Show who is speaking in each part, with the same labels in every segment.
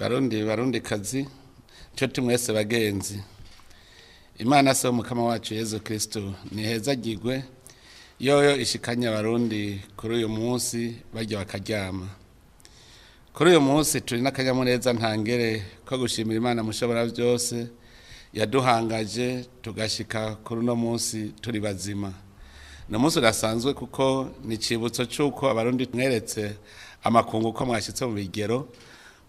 Speaker 1: Barundi kazi cyo mwese bagenzi. Imana se umukama wacu Yesu Kristo ni heza gigwe yoyo ishikanya Abarundi kuri uyu munsi bajya bakaryama. Kuri uyu munsi turi n'akanyamuneza ntangere ko gushimira Imana mushobora byose yaduhangaje tugashika kuri no munsi turi bazima. No munsi urasanzwe kuko ni cibutso cyuko Abarundi mweretse amakungu ko mwashitse mu bigero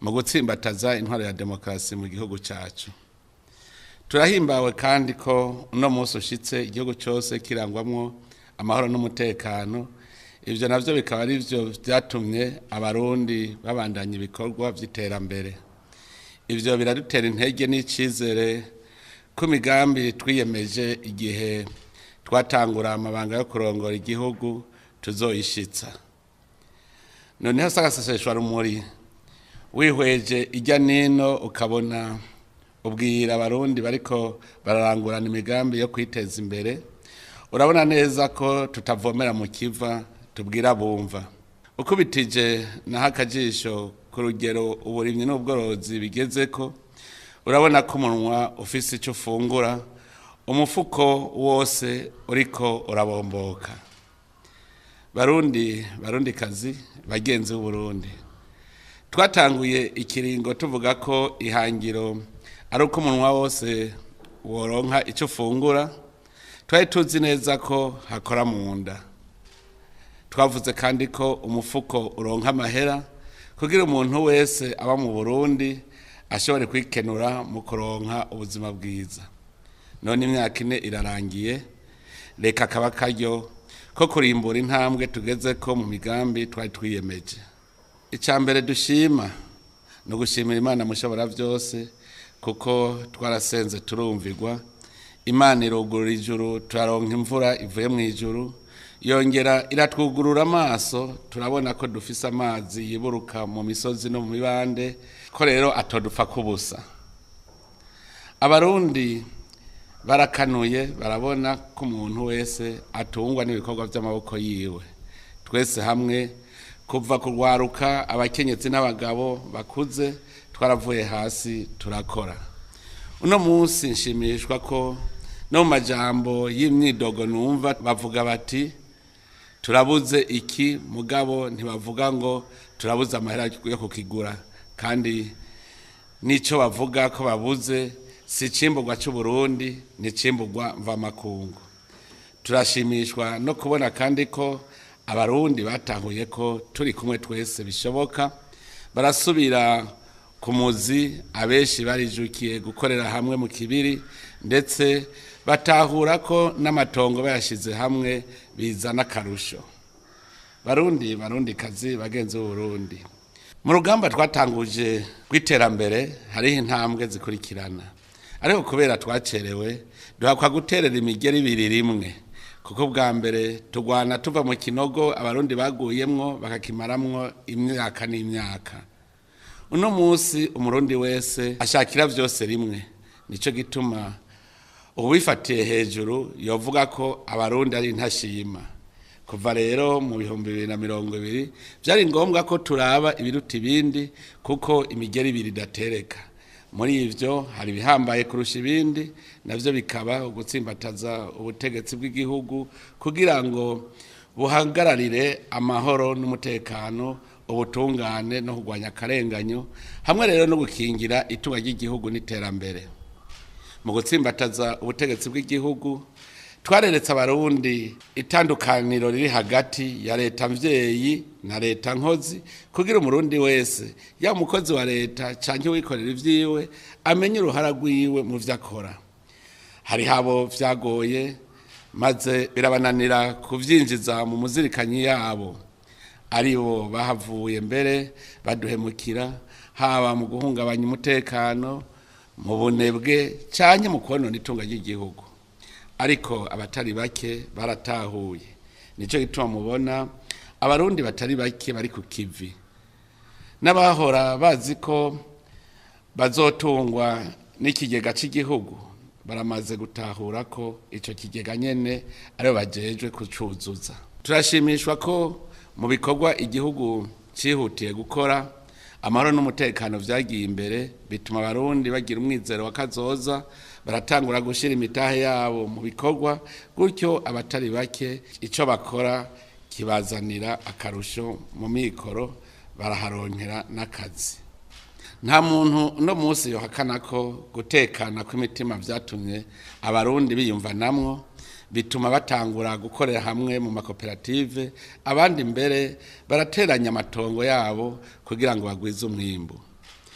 Speaker 1: mu gutsimbataza intwaro ya demokrasi mu gihugu cyacu. Turahimbawe kandi ko uno munsi ushitse igihugu cyose kirangwamwo amahoro n'umutekano. Ivyo navyo bikaba ari byo byatumye Abarundi babandanya ibikorwa by'iterambere. Ivyo biradutera intege n'icizere ko migambi twiyemeje igihe twatangura amabanga yo kurongora igihugu tuzoyishitsa. None hasagaseseshwa rumuri wihweje ijya nino ukabona ubwira Abarundi bariko bararangurana imigambi yo kwiteza imbere. Urabona neza ko tutavomera mu kiva tubwira bumva. Ukubitije na hakajisho ku rugero uburimyi n'ubworozi bigezeko, urabona ko umunwa ufise icyo ufungura, umufuko wose uriko urabomboka. Barundi kazi bagenzi b'Uburundi, twatanguye ikiringo tuvuga ko ihangiro ari uko umunwa wose woronka icyo ufungura. Twari tuzi neza ko hakora mu nda. Twavuze kandi ko umufuko uronka amahera kugira umuntu wese aba mu Burundi ashobore kwikenura mu kuronka ubuzima bwiza. None imyaka 4 irarangiye, reka kaba karyo ko kurimbura intambwe tugeze ko mu migambi twari twiyemeje. Icambere dushima no gushimira Imana mushobora byose kuko twarasenze turumvirwa. Imana irugurura ijuru, turaronka imvura ivuye mu ijuru, yongera iratwugurura amaso, turabona ko dufise amazi yiburuka mu misozi no mu mibande, ko rero atodupfa kubusa. Abarundi barakanuye, barabona ko umuntu wese atungwa n'ibikorwa by'amaboko yiwe. Twese hamwe kuva kurwaruka abakenyezi n'abagabo bakuze twaravuye hasi turakora. Uno munsi nshimishwa ko no majambo y'imyidogo numva bavuga bati turabuze iki, mugabo ntibavuga ngo turabuze amahera yo kukigura. Kandi nico bavuga ko babuze si cimburwa cy'u Burundi, ni cimburwa mva makungu. Turashimishwa no kubona kandi ko Abarundi batanguye ko turi kumwe twese bishoboka, barasubira ku muzi. Abeshi barijukiye gukorera hamwe mu kibiri, ndetse batahura ko n'amatongo bayashize hamwe bizana karusho. Barundi kazi bagenzi b'Uburundi, mu rugamba twatanguje kwiterambere hariho intambwe zikurikirana, ariko kubera twacerewe duhakwa guterera imigeri ibiri rimwe. Kuko bwa mbere tugwana tuva mu kinogo Abarundi baguyemwo bakakimaramwo imyaka n'imyaka. Uno munsi umurundi wese ashakira byose rimwe. Nico gituma ubifatiye hejuru yovuga ko Abarundi ari ntashima. Kuva rero mu 2020 byari ngombwa ko turaba ibiruta ibindi kuko imigeri ibiri datereka. Muri ivyo hari bihambaye kurusha ibindi, navyo bikaba ugutsimbataza ubutegetsi bw'igihugu kugira ngo buhagararire amahoro n'umutekano, ubutungane no kugwanya akarenganyo, hamwe rero no gukingira itunga ry'igihugu n'iterambere. Mu gutsimbataza ubutegetsi bw'igihugu twareretse Abarundi itandukaniro riri hagati ya leta mvyeyi na leta nkozi, kugira umurundi wese ya mukozi wa leta canke wikorera ivyiwe amenye uruhara rwiwe mu vyakora. Hari habo vyagoye maze birabananira kuvyinjiza mu muzirikanyi yabo, aribo bahavuye mbere baduhemukira, haba mu guhungabanya umutekano, mu bunebwe canke mu konona itunga ry'igihugu. Ariko abatari bake baratahuye. Nico gituma mubona Abarundi batari bake bari ku kivi, n'abahora bazi ko bazotungwa n'ikigega cy'igihugu baramaze gutahura ko ico kigega nyene aribo bajejwe kucuzuza. Turashimishwa ko mu bikorwa igihugu cihutiye gukora amahoro n'umutekano vyagiye imbere bituma abarundi bagira umwizero wa kazoza, baratangura gushira imitahe yabo mu bikorwa, gutyo abatari bake ico bakora kibazanira akarusho mu mikoro, baraharonkera n'akazi. Nta muntu no munsi yohakana ko gutekana kw'imitima vyatumye abarundi biyumvanamwo, bituma batangura gukorera hamwe mu makoperative, abandi mbere barateranya amatongo yabo kugira ngo bagwize umwimbu.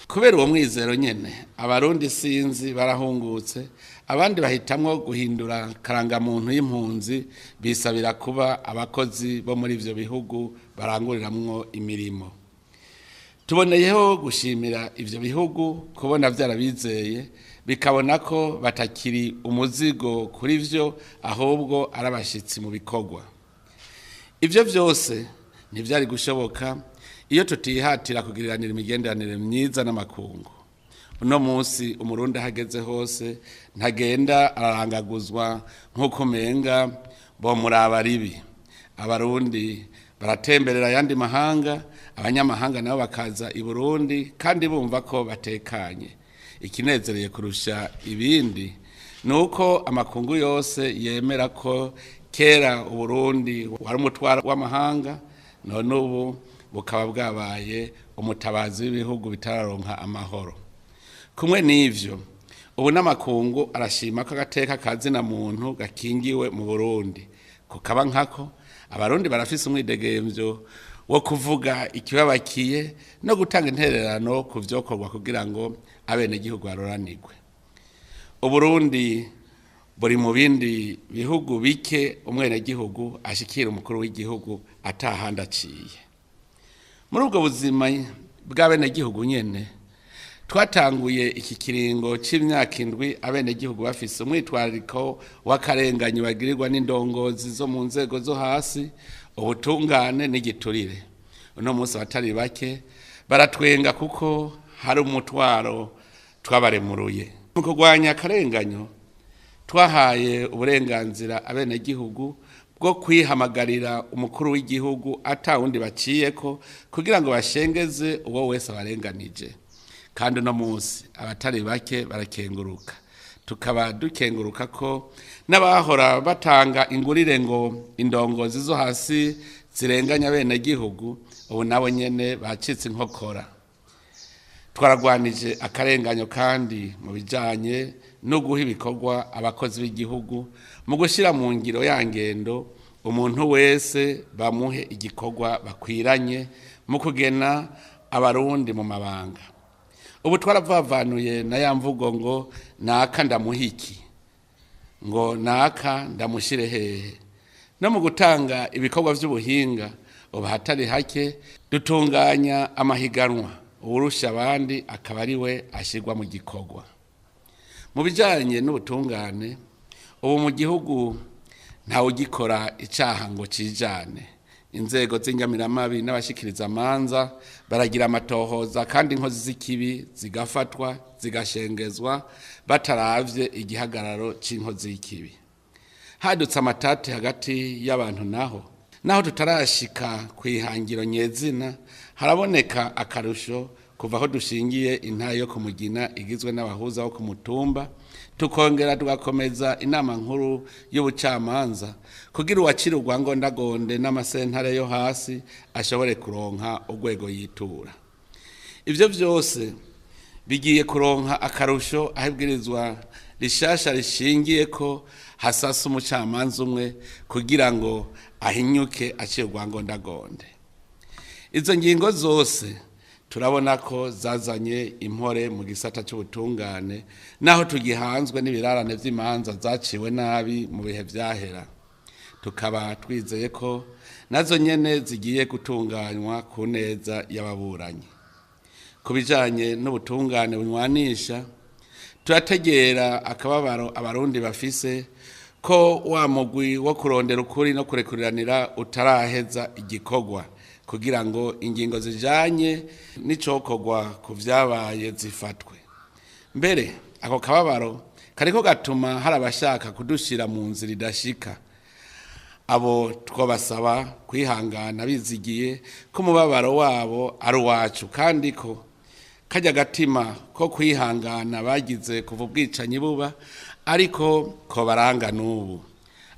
Speaker 1: Kubera uwo mwizero nyene abarundi sinzi barahungutse, abandi bahitamwo guhindura karangamuntu y'impunzi, bisabira kuba abakozi bo muri ivyo bihugu baranguriramwo imirimo. Tuboneyeho gushimira ivyo bihugu kubona vyarabizeye, bikabona ko batakiri umuzigo kuri vyo, ahubwo arabashitsi mu bikorwa. Ivyo vyose ntivyari gushoboka iyo tutihatira kugiriranira imigenderanire myiza n'amakungu. Uno munsi umurundi ahageze hose ntagenda ararangaguzwa nk'uko menga bo muraba ribi. Abarundi baratemberera yandi mahanga, abanyamahanga nabo bakaza i Burundi kandi bumva ko batekanye. Ikinezereye kurusha ibindi nuko amakungu yose yemera ko kera Uburundi wari umutwaro w'amahanga, none ubu bukaba bwabaye umutabazi w'ibihugu bitararonka amahoro. Kumwe n'ivyo ubu n'amakungu arashima ko agateka kazina muntu gakingiwe mu Burundi, kukaba nkako abarundi barafise umwidegemvyo wo kuvuga ikibabakiye no gutanga intererano ku vyokorwa kugira ngo abene gihugu baroranirwe. Uburundi buri mu bindi bihugu bike umwene gihugu ashikira umukuru w'igihugu atahandi aciye. Muri ubwo buzima bw'abene gihugu nyene twatanguye iki kiringo c'imyaka 7 abene gihugu bafise umwitwariko w'akarenganyo bagirirwa n'indongozi zo mu nzego zo hasi, ubutungane n'igiturire. Uno munsi abatari bake baratwenga kuko hari umutwaro twabaremuruye. Mu kurwanya akarenganyo twahaye uburenganzira abene gihugu bwo kwihamagarira umukuru w'igihugu atawundi baciyeko kugira ngo bashengeze uwo wese abarenganije. Kandi uno munsi abatari bake barakenguruka. Tukaba dukenguruka ko n'abahora batanga ingurire ngo indongozi zo hasi zirenganya bene gihugu ubu nabo nyene bacitse inkokora. Twaragwanije akarenganyo kandi mu bijanye no guha ibikorwa abakozi b'igihugu mu gushira mu ngiro ya ngendo umuntu wese bamuhe igikorwa bakwiranye mu kugena abarundi mu mabanga. Ubu twaravavanuye na ya mvugo ngo naka ndamuhiki, ngo naka ndamushire hehe. No mu gutanga ibikorwa vy'ubuhinga ubu hatari hake dutunganya amahiganwa, uwurusha abandi akaba ari we ashirwa mu gikorwa. Mu bijanye n'ubutungane ubu mu gihugu ntawe ugikora icaha ngo cijane. Inzego z'inyamiramabi n'abashikiriza amanza baragira amatohoza kandi inkozi z'ikibi zigafatwa zigashengezwa bataravye igihagararo c'inkozi y'ikibi. Hadutse amatati hagati y'abantu naho tutarashika kwihangiro nyezina, haraboneka akarusho kuva aho dushingiye intayo yo kumugina igizwe n'abahuza bo ku mutumba, tukongera tugakomeza inama nkuru y'ubucamanza kugira uwacira urwangondagonde n'amasentare yo hasi ashobore kuronka urwego yitura. Ivyo vyose bigiye kuronka akarusho ahibwirizwa rishasha rishingiye ko hasasa umucamanza umwe kugira ngo ahinyuke acira urwangondagonde. Izo ngingo zose turabona ko zazanye impore mu gisata cy'ubutungane, naho tugihanzwe n'ibirarane vy'imanza zaciwe nabi mu bihe vyahera. Tukaba twizeye ko nazo nyene zigiye gutunganywa ku neza y'ababuranyi. Kubijanye n'ubutungane bunywanisha, turategera akababaro abarundi bafise ko wa mugwi wo kurondera ukuri no kurekuriranira utaraheza igikorwa kugira ngo ingingo zijanye n'icokorwa ku vyabaye zifatwe. Mbere ako kababaro kariko gatuma hari abashaka kudushira mu nzira idashika. Abo twabasaba kwihangana bizigiye ko umubabaro wabo ari uwacu kandi ko kajya gatima ko kwihangana bagize kuva ubwicanyi buba ariko ko baranga n'ubu.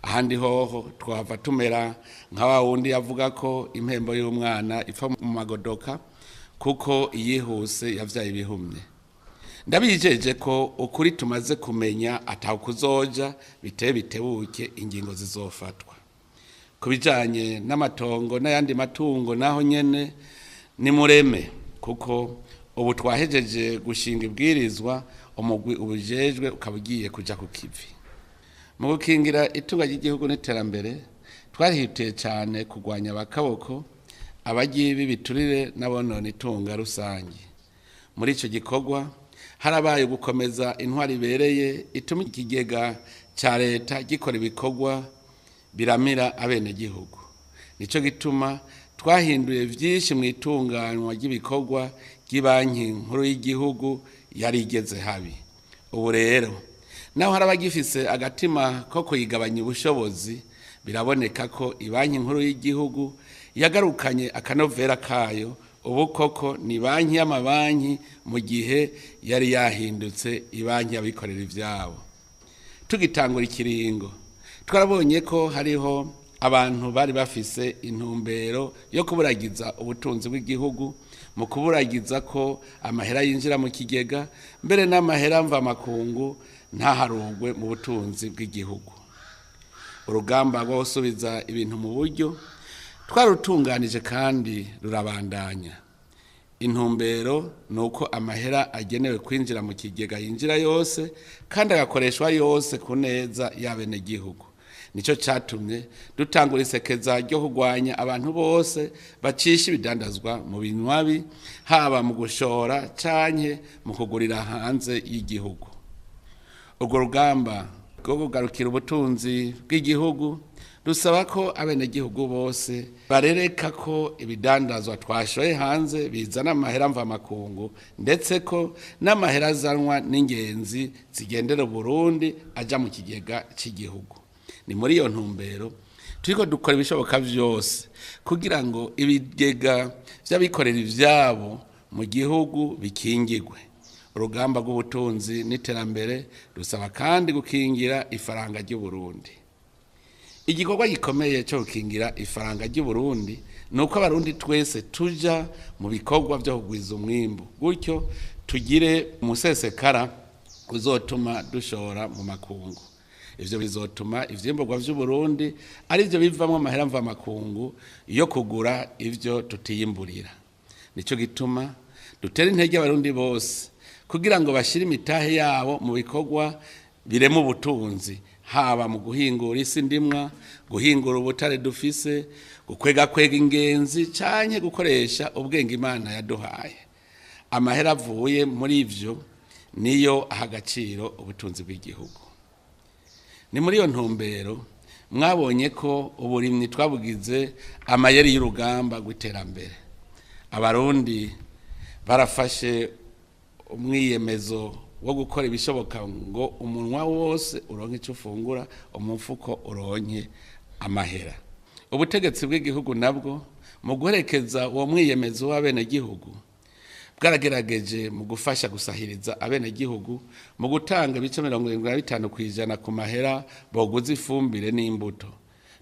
Speaker 1: Ahandi hoho twava tumera nka wundi yavuga ko impembo y'umwana ipfa mu magodoka kuko iyihuse yavyaye ibihumye. Ndabijeje ko ukuri tumaze kumenya ataho kuzoja bitebuke ingingo zizofatwa. Kubijanye n'amatongo n'ayandi matungo naho nyene ni mureme kuko ubu twahejeje gushinga ibwirizwa umugwi ubujejwe ukabugiye kuja ku kivi. Mu gukingira itunga ry'igihugu n'iterambere twarihutiye cyane kugwanya abakaboko abagiye biturire n'abonona itunga rusangi. Muri ico gikorwa harabaye gukomeza intwari ibereye ituma ikigega ca leta gikora ibikorwa biramira abene gihugu. Nico gituma twahinduye vyinshi mu itunganywa ry'ibikorwa ry'ibanki nkuru y'igihugu yari igeze habi. Ubu rero naho harabagifise agatima ko kuyigabanya ubushobozi biraboneka ko ibanki nkuru y'igihugu yagarukanye akanovera kayo. Ubu koko ni banki y'amabanki mu gihe yari yahindutse ibanki y'abikorera ivyabo. Tugitangura ikiringo twarabonye ko hariho abantu bari bafise intumbero yo kuburagiza ubutunzi bw'igihugu mu kuburagiza ko amahera yinjira mu kigega mbere n'amahera mva makungu ntaharugwe mu butunzi bw'igihugu. Urugamba rwo gusubiza ibintu mu buryo twarutunganije kandi rurabandanya. Intumbero nuko amahera agenewe kwinjira mu kigega yinjira yose kandi agakoreshwa yose ku neza y'abene gihugu. Nico catumye dutangura isekeza ryo kugwanya abantu bose bacisha ibidandazwa mu binywabi haba mu gushora canke mu kugurira hanze y'igihugu. Urwo rugamba rwo kugarukira ubutunzi bw'igihugu rusaba ko abenegihugu bose barereka ko ibidandazwa twashoye hanze bizana amahera mva makungu ndetse ko n'amahera azanwa n'ingenzi zigendera Burundi aja mu kigega cy'igihugu. Ni muri iyo ntumbero turiko dukora ibishoboka vyose kugira ngo ibigega vy'abikorera ivyabo mu gihugu bikingirwe. Urugamba rw'ubutunzi n'iterambere rusaba kandi gukingira ifaranga ry'u Burundi. Igikorwa gikomeye cyo gukingira ifaranga ry'u Burundi nuko abarundi twese tuja mu bikorwa byo kugwiza umwimbu gutyo tugire umusesekara uzotuma dushora mu makungu. Ivyo bizotuma ivyimburwa vy'u Burundi ari byo bivamwe amahera mva makungu yo kugura ivyo tutiyimburira. Nico gituma dutera intege abarundi bose kugira ngo bashire imitahe yabo mu bikorwa birema ubutunzi haba mu guhingura isi ndimwa, guhingura ubutare dufise, kwega ingenzi canke gukoresha ubwenge Imana yaduhaye. Amahera avuye muri ivyo niyo ahagaciro ubutunzi bw'igihugu. Ni muri iyo ntumbero mwabonye ko uburimyi twabugize amayeri y'urugamba rw'iterambere. Abarundi barafashe umwiyemezo wo gukora ibishoboka ngo umunwa wose uronke icyo ufungura, umufuko uronke amahera. Ubutegetsi bw'igihugu nabwo mu guherekeza uwo mwiyemezo w'abenegihugu bwaragerageje mu gufasha gusahiriza abenegihugu mu gutanga ibice 75% ku mahera boguza ifumbire n'imbuto.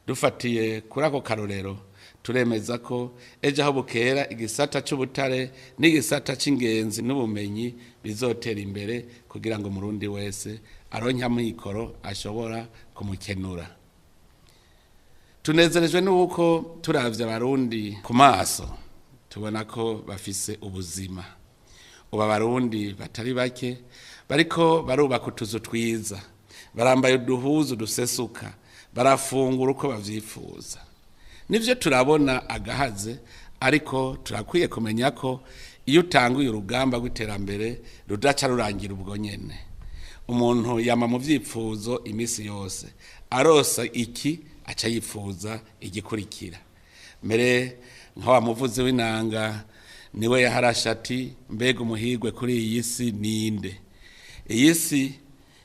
Speaker 1: Dufatiye kuri ako karorero turemeza ko ejo aho bukera igisata c'ubutare n'igisata c'ingenzi n'ubumenyi bizotera imbere kugira ngo Murundi wese aronke amikoro ashobora kumukenura. Tunezerejwe nuko turavye abarundi ku maso tubona ko bafise ubuzima. Ubu abarundi batari bake bariko barubaka utuzu twiza, barambaye uduhuzu dusesuka, barafungura uko bavyifuza. Nivyo turabona agahaze, ariko turakwiye kumenya ko iyo utanguye urugamba rw'iterambere rudaca rurangira ubwo nyene. Umuntu yama mu vyipfuzo imisi yose, arosa iki aca yifuza igikurikira. Mbere nka wa muvuzi w'inanga niwe yaharasha ati mbega umuhigwe kuri iyi si ninde. Iyi si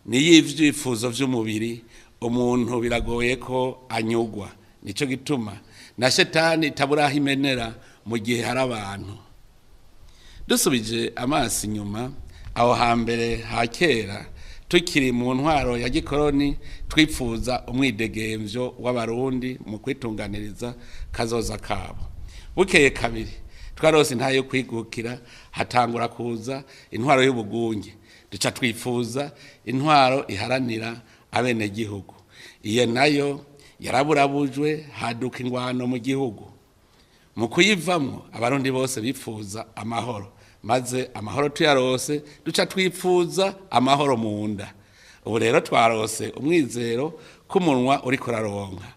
Speaker 1: ni y'ivyifuzo vy'umubiri, umuntu biragoye ko anyugwa. Nico gituma na shetani taburaho imenera mu gihe hari abantu. dusubije amaso inyuma aho hambere hakera tukiri mu ntwaro ya gikoroni twifuza umwidegemvyo w'abarundi mu kwitunganiriza kazoza kabo. Bukeye kabiri twarose ntayo yo kwigukira, hatangura kuza intwaro y'ubugunge, duca twifuza intwaro iharanira abene gihugu. Iyo nayo yaraburabujwe, haduka ingwano mu gihugu. Mu kuyivamwo abarundi bose bifuza amahoro, maze amahoro tuyarose duca twifuza amahoro mu nda. Ubu rero twarose umwizero k'umunwa uri kuraronka.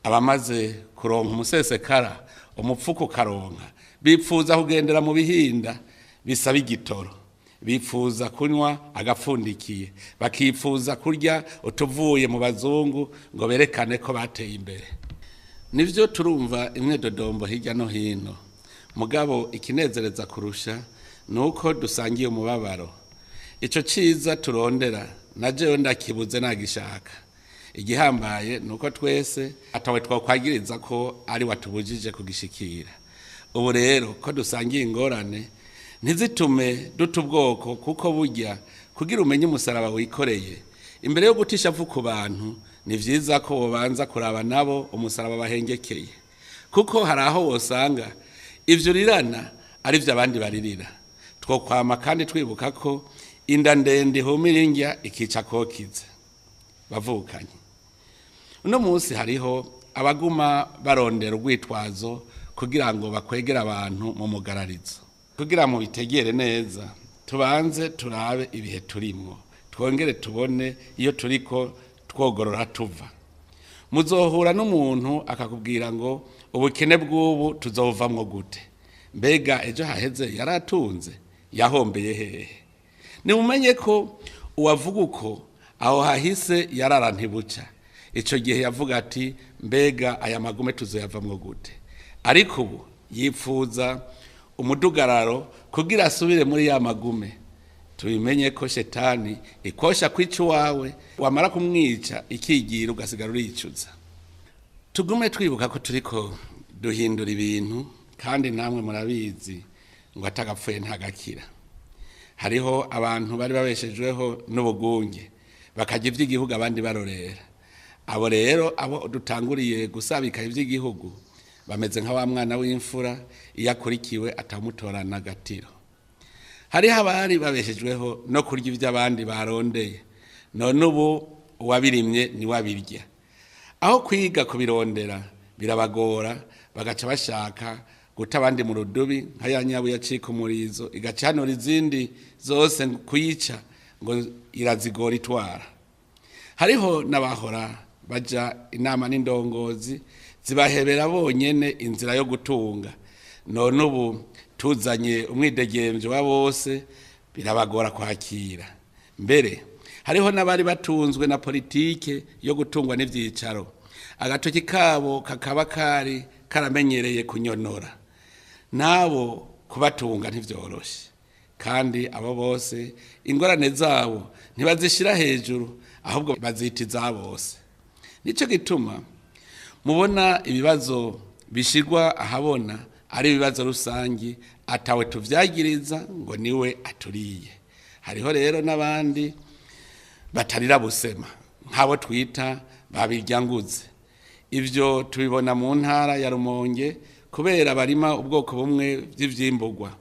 Speaker 1: Abamaze kuronka umusesekara, umupfuko karonka, bipfuza kugendera mu bihinda bisaba igitoro, bipfuza kunywa agapfundikiye, bakifuza kurya utuvuye mu bazungu ngo berekane ko bateye imbere. Nivyo turumva imwedodombo hirya no hino, mugabo ikinezereza kurusha nuko dusangiye umubabaro. Ico ciza turondera na jewe ndakibuze nagishaka. Igihambaye nuko twese atawe twakwagiriza ko ari watubujije kugishikira. Ubu rero ko dusangiye ingorane ntizitume duta ubwoko, kuko burya kugira umenye umusaraba wikoreye imbere yo gutisha vu ku bantu ni vyiza ko bobanza kuraba nabo umusaraba bahengekeye, kuko hari aho wosanga ivyo rirana ari vyo abandi baririra. Twokwama kandi twibuka ko inda ndende ihumira indya ikica kokiza. Bavukanye, uno munsi hariho abaguma barondera urwitwazo kugira ngo bakwegera abantu mu mugararizo. Kugira mu bitegere neza tubanze turabe ibihe turimwo, twongere tubone iyo turiko twogorora tuva. Muzohura n'umuntu akakubwira ngo ubukene bw'ubu tuzovamwo gute? Mbega ejo haheze yaratunze, yahombeye hehe? Nimumenye ko uwavuga uko aho hahise yarara ntibuca. Ico gihe yavuga ati mbega aya magume tuzoyavamwo gute? Ariko ubu yipfuza umudugararo kugira asubire muri ya magume. Tubimenye ko shetani ikosha kwica wawe, wamara kumwica ikigira ugasigara uricuza. Tugume twibuka ko turiko duhindura ibintu, kandi namwe murabizi ngo atagapfuye ntagakira. Hariho abantu bari babeshejweho n'ubugunge, bakajya ivy'igihugu abandi barorera. Abo rero abo dutanguriye gusabika ivy'igihugu bameze nka wa mwana w'imfura iyo akurikiwe atamutorana agatiro. Hariho abari babeshejweho no kurya ivy'abandi barondeye, none ubu uwabirimye ni wabirya. Aho kwiga kubirondera birabagora, bagaca bashaka guta abandi mu rudubi nka ya nyabu yacika umurizo igacanura izindi zose kuyica ngo irazigora itwara. Hariho n'abahora baja inama n'indongozi zibahebera bonyene inzira yo gutunga, none ubu tuzanye umwidegemvyo wa bose birabagora kwakira. Mbere hariho n'abari batunzwe na politike yo gutungwa n'ivyicaro, agatoki kabo kakaba karamenyereye kunyonora. Nabo kubatunga ntivyoroshe, kandi abo bose ingorane zabo ntibazishira hejuru, ahubwo bazitiza bose. Nico gituma mubona ibibazo bishirwa ahabona ari ibibazo rusangi, atawe tuvyagiriza ngo niwe aturiye. Hariho rero n'abandi batarira busema, nk'abo twita babiryanguze. Ivyo tubibona mu ntara ya Rumonge kubera barima ubwoko bumwe vy'ivyimburwa.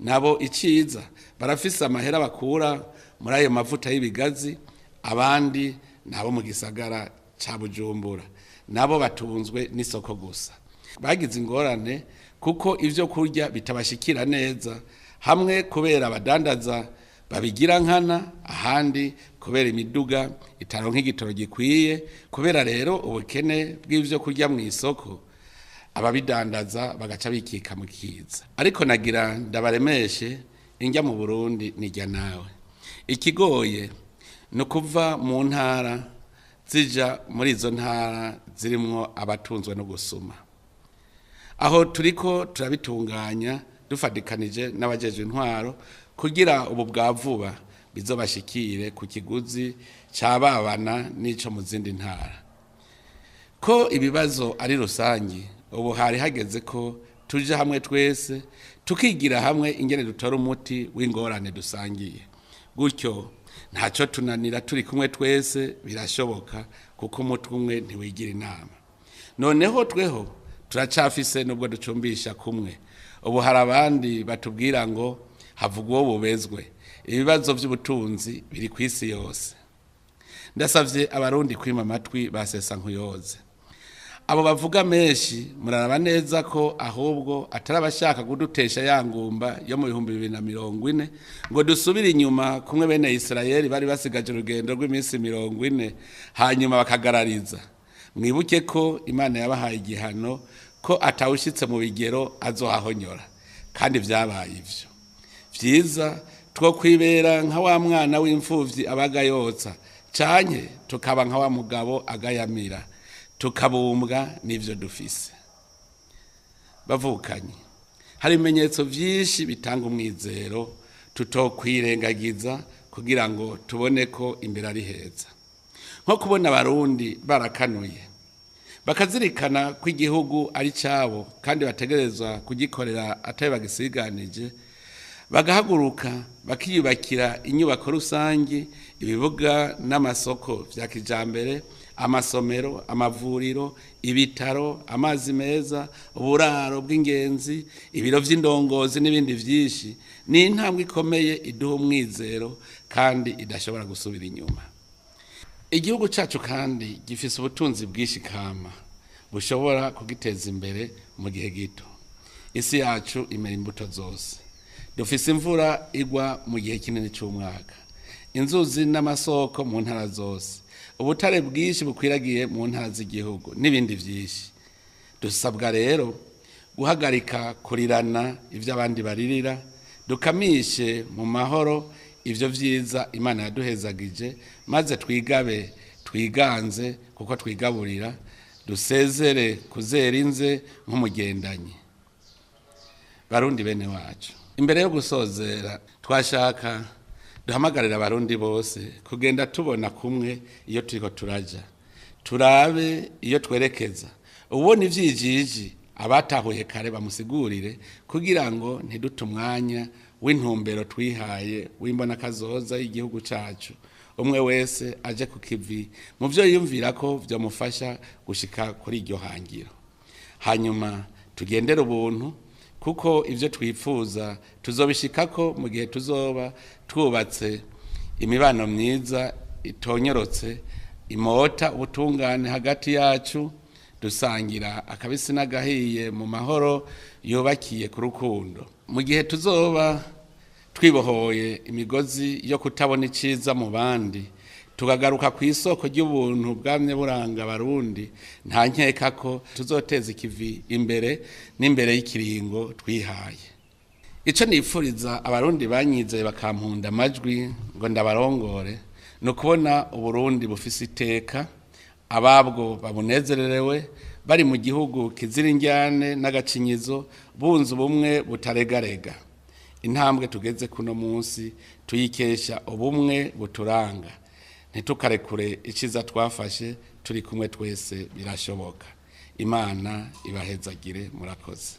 Speaker 1: Nabo iciza barafise amahera bakura muri ayo mavuta y'ibigazi, abandi nabo mu gisagara ca Bujumbura nabo batunzwe n'isoko gusa. Bagize ingorane kuko ivyo kurya bitabashikira neza, hamwe kubera abadandaza babigira nkana, ahandi kubera imiduga itaronka igitoro gikwiye. Kubera rero ubukene bw'ivyo kurya mu isoko, ababidandaza bagaca bikika mu kiza. Ariko nagira ndabaremeshe, injya mu Burundi nijya nawe. Ikigoye no kuva mu ntara zija muri izo ntara zirimwo abatunzwe no gusuma. Aho turiko turabitunganya dufadikanije n'abajejwe intwaro kugira ubu bwa vuba bizobashikire ku kiguzi cababana n'ico mu zindi ntara. Ko ibibazo ari rusangi, ubu hari hageze ko tuje hamwe twese tukigira hamwe ingene dutora umuti w'ingorane dusangiye. Gutyo ntacyo tunanira turi kumwe twese birashoboka kuko umutwe umwe ntiwigira inama. Noneho tweho turacafise nubwo ducumbisha kumwe. Ubu hari abandi batubwira ngo havugwa uwo bubezwe. Ibibazo by'ubutunzi biri ku isi yose. Ndasavye abarundi kwima amatwi basesa nkuyoze. Abo bavuga menshi muraraba neza ko ahubwo atarabashaka kudutesha yangumba yo mu 2040 ngo dusubire inyuma kumwe bene Israeli bari basigaje urugendo rw'iminsi 40 hanyuma bakagarariza. Mwibuke ko Imana yabahaye igihano ko atawushitse mu bigero azohahonyora kandi vyabaye ivyo. Vyiza two kwibera nka wa mwana w'imfuvyi abagayotsa canke tukaba nka wa mugabo agayamira tukabumbwa n'ivyo dufise. Bavukanye hari ibimenyetso vyinshi bitanga umwizero tutokwirengagiza kugira ngo tubone ko imbere ari heza, nko kubona Abarundi barakanuye bakazirikana ko igihugu ari cabo kandi bategerezwa kugikorera atari bagisiganije, bagahaguruka bakiyubakira inyubako rusangi, ibibuga n'amasoko vya kijambere, amasomero, amavuriro, ibitaro, amazi meza, uburaro bw'ingenzi, ibiro vy'indongozi n'ibindi vyinshi. Ni intambwe ikomeye iduha umwizero kandi idashobora gusubira inyuma. Igihugu cacu kandi gifise ubutunzi bwinshi kama bushobora kugiteza imbere mu gihe gito. Isi yacu imera imbuto zose. Dufise imvura igwa mu gihe kinini cy'umwaka, inzuzi n'amasoko mu ntara zose, ubutare bwinshi bukwiragiye mu ntara z'igihugu n'ibindi vyinshi. Dusabwa rero guhagarika kurirana ivyo abandi baririra, dukamishe mu mahoro ivyo vyiza Imana yaduhezagije, maze twigabe twiganze kuko twigaburira, dusezere kuzera inze nk'umugendanyi. Barundi bene wacu, imbere yo gusozera twashaka duhamagarira Abarundi bose kugenda tubona kumwe iyo turiko turaja, turabe iyo twerekeza, ubona ivyijiji abatahuye kare bamusigurire kugira ngo ntidute umwanya w'intumbero twihaye w'imbona kazoza y'igihugu cacu. Umwe wese aje ku kivi mu vyo yumvira ko vyamufasha gushika kuri iryo hangiro, hanyuma tugendere ubuntu kuko ivyo twifuza tuzobishikako mu gihe tuzoba twubatse imibano myiza itonyorotse, imota ubutungane hagati yacu, dusangira akabisi n'agahiye mu mahoro yubakiye ku rukundo. Mu gihe tuzoba twibohoye imigozi yo kutabona iciza mu bandi, tukagaruka ku isoko ry'ubuntu bwamye buranga Abarundi, nta nkeka ko tuzoteza ikivi imbere n'imbere y'ikiringo twihaye. Ico nipfuriza Abarundi banyizeye bakampunda amajwi ngo ndabarongore, no kubona Uburundi bufise iteka, ababwo babunezererewe bari mu gihugu kizira injyane n'agacinyizo, bunze ubumwe butaregarega. Intambwe tugeze kuno munsi tuyikesha ubumwe buturanga, ntitukarekure iciza twafashe, turi kumwe twese birashoboka. Imana ibahezagire, murakoze.